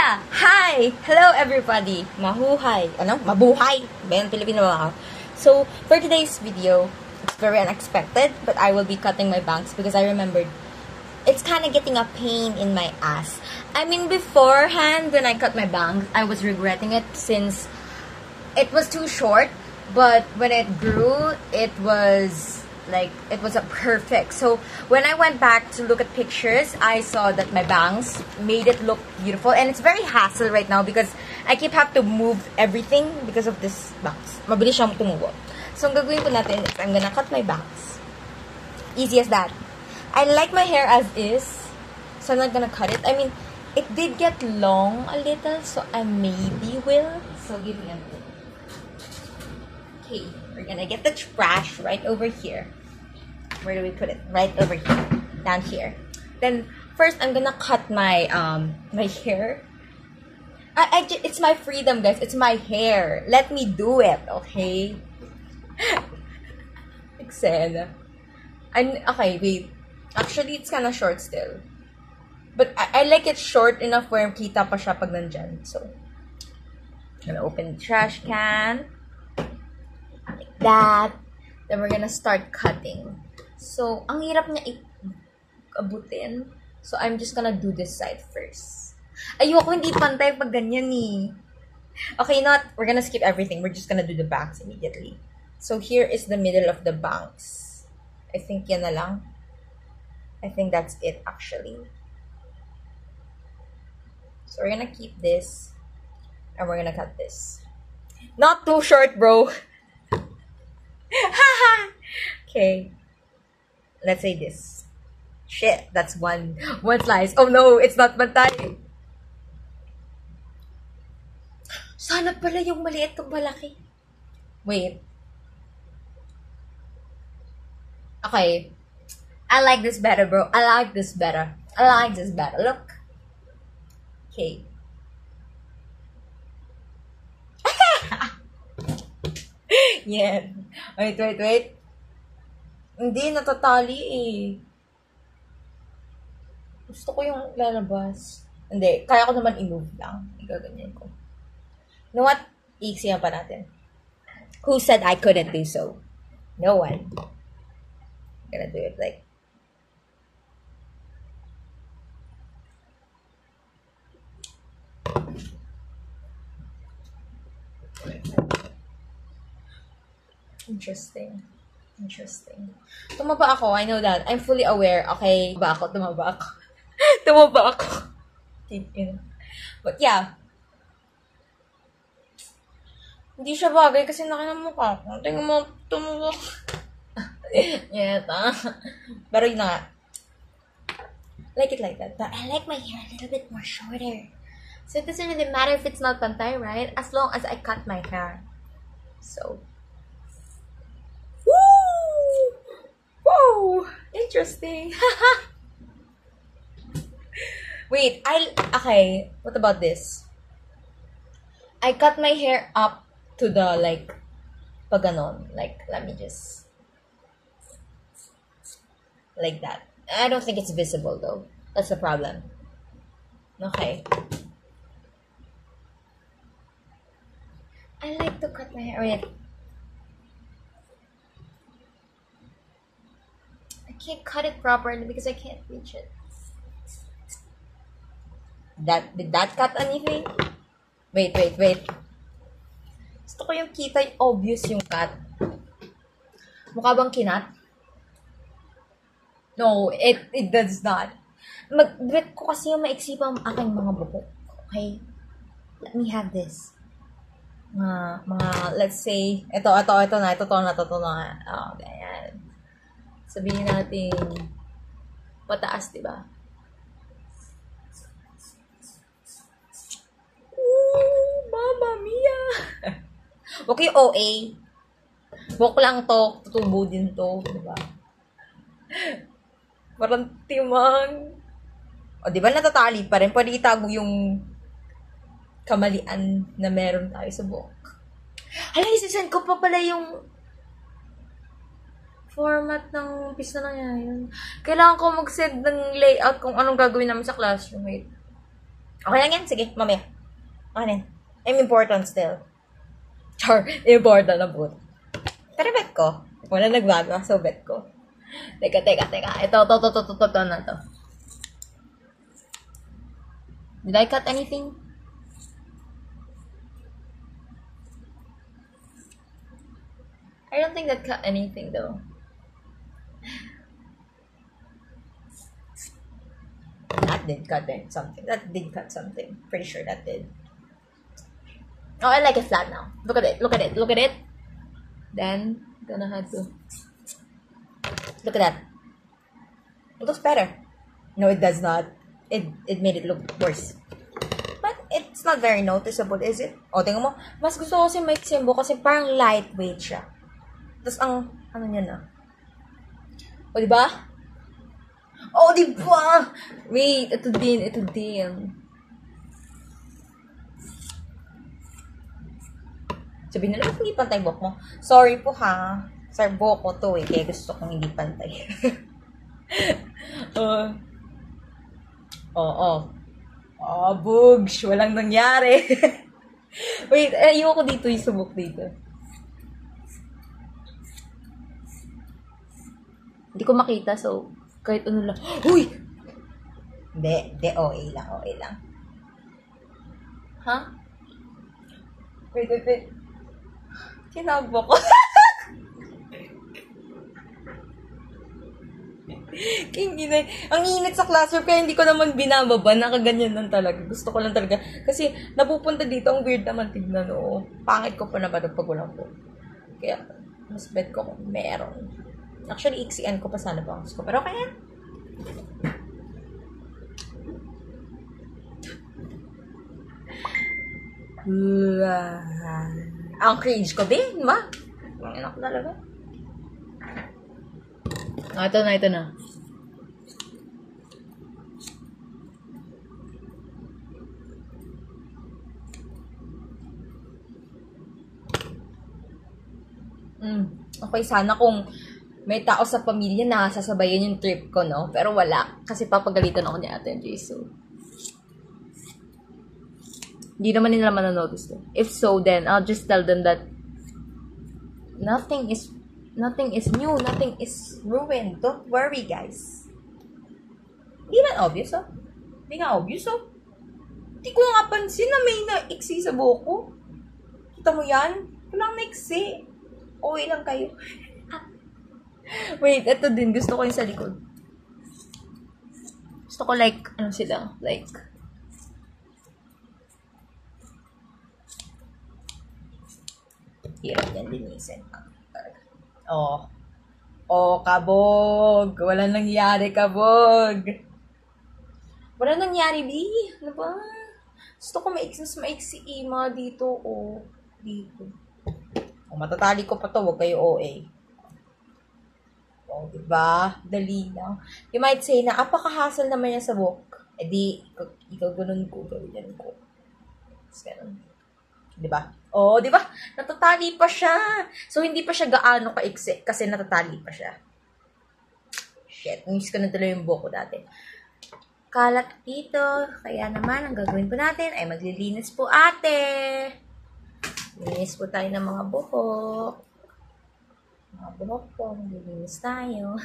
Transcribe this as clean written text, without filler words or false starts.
Yeah! Hi! Hello everybody! Mahuhay! Ano? Mabuhay! Bayan Pilipino ba ako? So, for today's video, it's very unexpected, but I will be cutting my bangs because I remembered it's kind of getting a pain in my ass. I mean, beforehand, when I cut my bangs, I was regretting it since it was too short, but when it grew, it was a perfect. So when I went back to look at pictures, I saw that my bangs made it look beautiful, and it's very hassle right now because I keep have to move everything because of this bangs. Mabilis siyang tumubo. So ang gagawin ko natin is I'm gonna cut my bangs. Easy as that. I like my hair as is, so I'm not gonna cut it. I mean, it did get long a little, so I maybe will. So give me a minute. Okay, we're gonna get the trash right over here. Where do we put it? Right over here. Down here. Then, first, I'm gonna cut my, my hair. It's my freedom, guys. It's my hair. Let me do it, okay? Excel. Okay, wait. Actually, it's kinda short still. But I like it short enough where kita pa siya pag nandyan. So, I'm gonna open the trash can. Like that. Then we're gonna start cutting. So, ang hirap niya abutin. So, I'm just gonna do this side first. Ayoko, hindi pantay pag ganyan eh. Okay, we're gonna skip everything. We're just gonna do the bangs immediately. So, here is the middle of the bangs. I think yan na lang. I think that's it actually. So, we're gonna keep this. And we're gonna cut this. Not too short, bro. Okay. Let's say this. Shit, that's one slice. Oh no, it's not pantay. Sana pala yung maliit ng malaki. Wait. Okay. I like this better, bro. I like this better. Look. Okay. Yeah. Wait. Hindi, natatali eh. Gusto ko yung lalabas. Hindi, kaya ko naman i-move lang. Igaganyan ko. You know what? Iiksiyan pa natin. Who said I couldn't do so? No one. I'm gonna do it like... Interesting. Tumaba ako, I know that. I'm fully aware. Okay, tumaba ako. But yeah. Hindi siya bagay kasi laki ng mukha ko. Tingnan mo, tumaba. Yeta. Pero yun na nga. Like it like that. But I like my hair a little bit more shorter. So it doesn't really matter if it's not pantay, right? As long as I cut my hair. So... Whoa! Interesting. Wait, okay, what about this? I cut my hair up to the, like, pag ganon. Like, let me just... Like that. I don't think it's visible, though. That's the problem. Okay. I like to cut my hair. Wait. I can't cut it properly because I can't reach it. Did that cut anything? Wait. Gusto ko yung kita yung obvious yung cut. Mukha bang kinat? No, it does not. Mag-grit ko kasi yung maiksi pa ang aking mga buhok. Okay? Let me have this. Mga, let's say, ito na. Oh, ganyan. Sabihin natin, pataas, diba? Ooh, Mamma Mia! Okay, OA. Bok lang to, tutubo din to, diba? Parang timang. O, diba natatali pa rin? Pwede itago yung kamalian na meron tayo sa buhok. Hala, isisend ko pa pala yung format ng umpisa na yan. Kailangan ko mag-send ng layout kung anong gagawin namin sa classroom. Wait. Okay lang yan? Sige, mamaya. Okay na yan. I'm important still. Char, important na po. Pero bet ko. Wala nagbago, so bet ko. Teka. Ito na to. Did I cut anything? I don't think that cut anything though. That did cut something. That did cut something. Pretty sure that did. Oh, I like it flat now. Look at it. Then, gonna have to... Look at that. It looks better. No, it does not. It made it look worse. But it's not very noticeable, is it? O, tingnan mo. Mas gusto ko kasi may simbo kasi parang lightweight siya. Tapos ang, ano niya na. O, diba? O, diba? Wait, ito din. Sabihin nila, hindi pantay buhok mo. Sorry po ha. Sorry, buhok ko to eh. Kaya gusto kong hindi pantay. Bugs. Walang nangyari. Wait, ayoko dito yung subok dito. Hindi ko makita, so kahit ano lang. Uy! Hindi, OA lang. Ha? Wait. Kinabo ko. Ang init sa classroom kaya hindi ko naman binababa. Nakaganyan lang talaga. Gusto ko lang talaga. Kasi napupunta dito. Ang weird naman tignan. Oo. Pangit ko pa na ba pag walang po. Kaya mas bet ko kung meron. Actually, iksian ko pa sana ba. Pero kaya. Ang cringe ko din, ma. Ang enak talaga. Ito na. Okay, sana kung may tao sa pamilya na sasabayan yung trip ko, no? Pero wala. Kasi papagalitan ako ni Ate MJ, so... Hindi naman nila mananotice to. If so, then I'll just tell them that nothing is new, nothing is ruined. Don't worry, guys. Hindi na obvious, oh. Hindi nga obvious, oh. Hindi ko nga pansin na may naiksi sa buhok ko. Kita mo yan? Walang naiksi. Okay lang kayo. Wait, ito din. Gusto ko yung sa likod. Gusto ko like, ano sila? Like, hirap yan linisin. Kabog. Walang nangyari, kabog. Walang nangyari, B. Ano ba? Gusto ko maiksi ima dito, dito. Matatali ko pa to. Huwag kayo OA. Diba? Dali lang. You might say na, apaka-hassle naman yan sa buhok. Di, ikaw ganun ko, gawin ko. Ganun. Diba? Diba? Natatali pa siya. So, hindi pa siya gaano kaiksi kasi natatali pa siya. Shit. Miss ko na tuloy yung buhok ko dati. Kalat dito. Kaya naman, ang gagawin po natin ay maglilinis po ate. Linis po tayo ng mga buhok. Mga buhok po. Maglilinis tayo.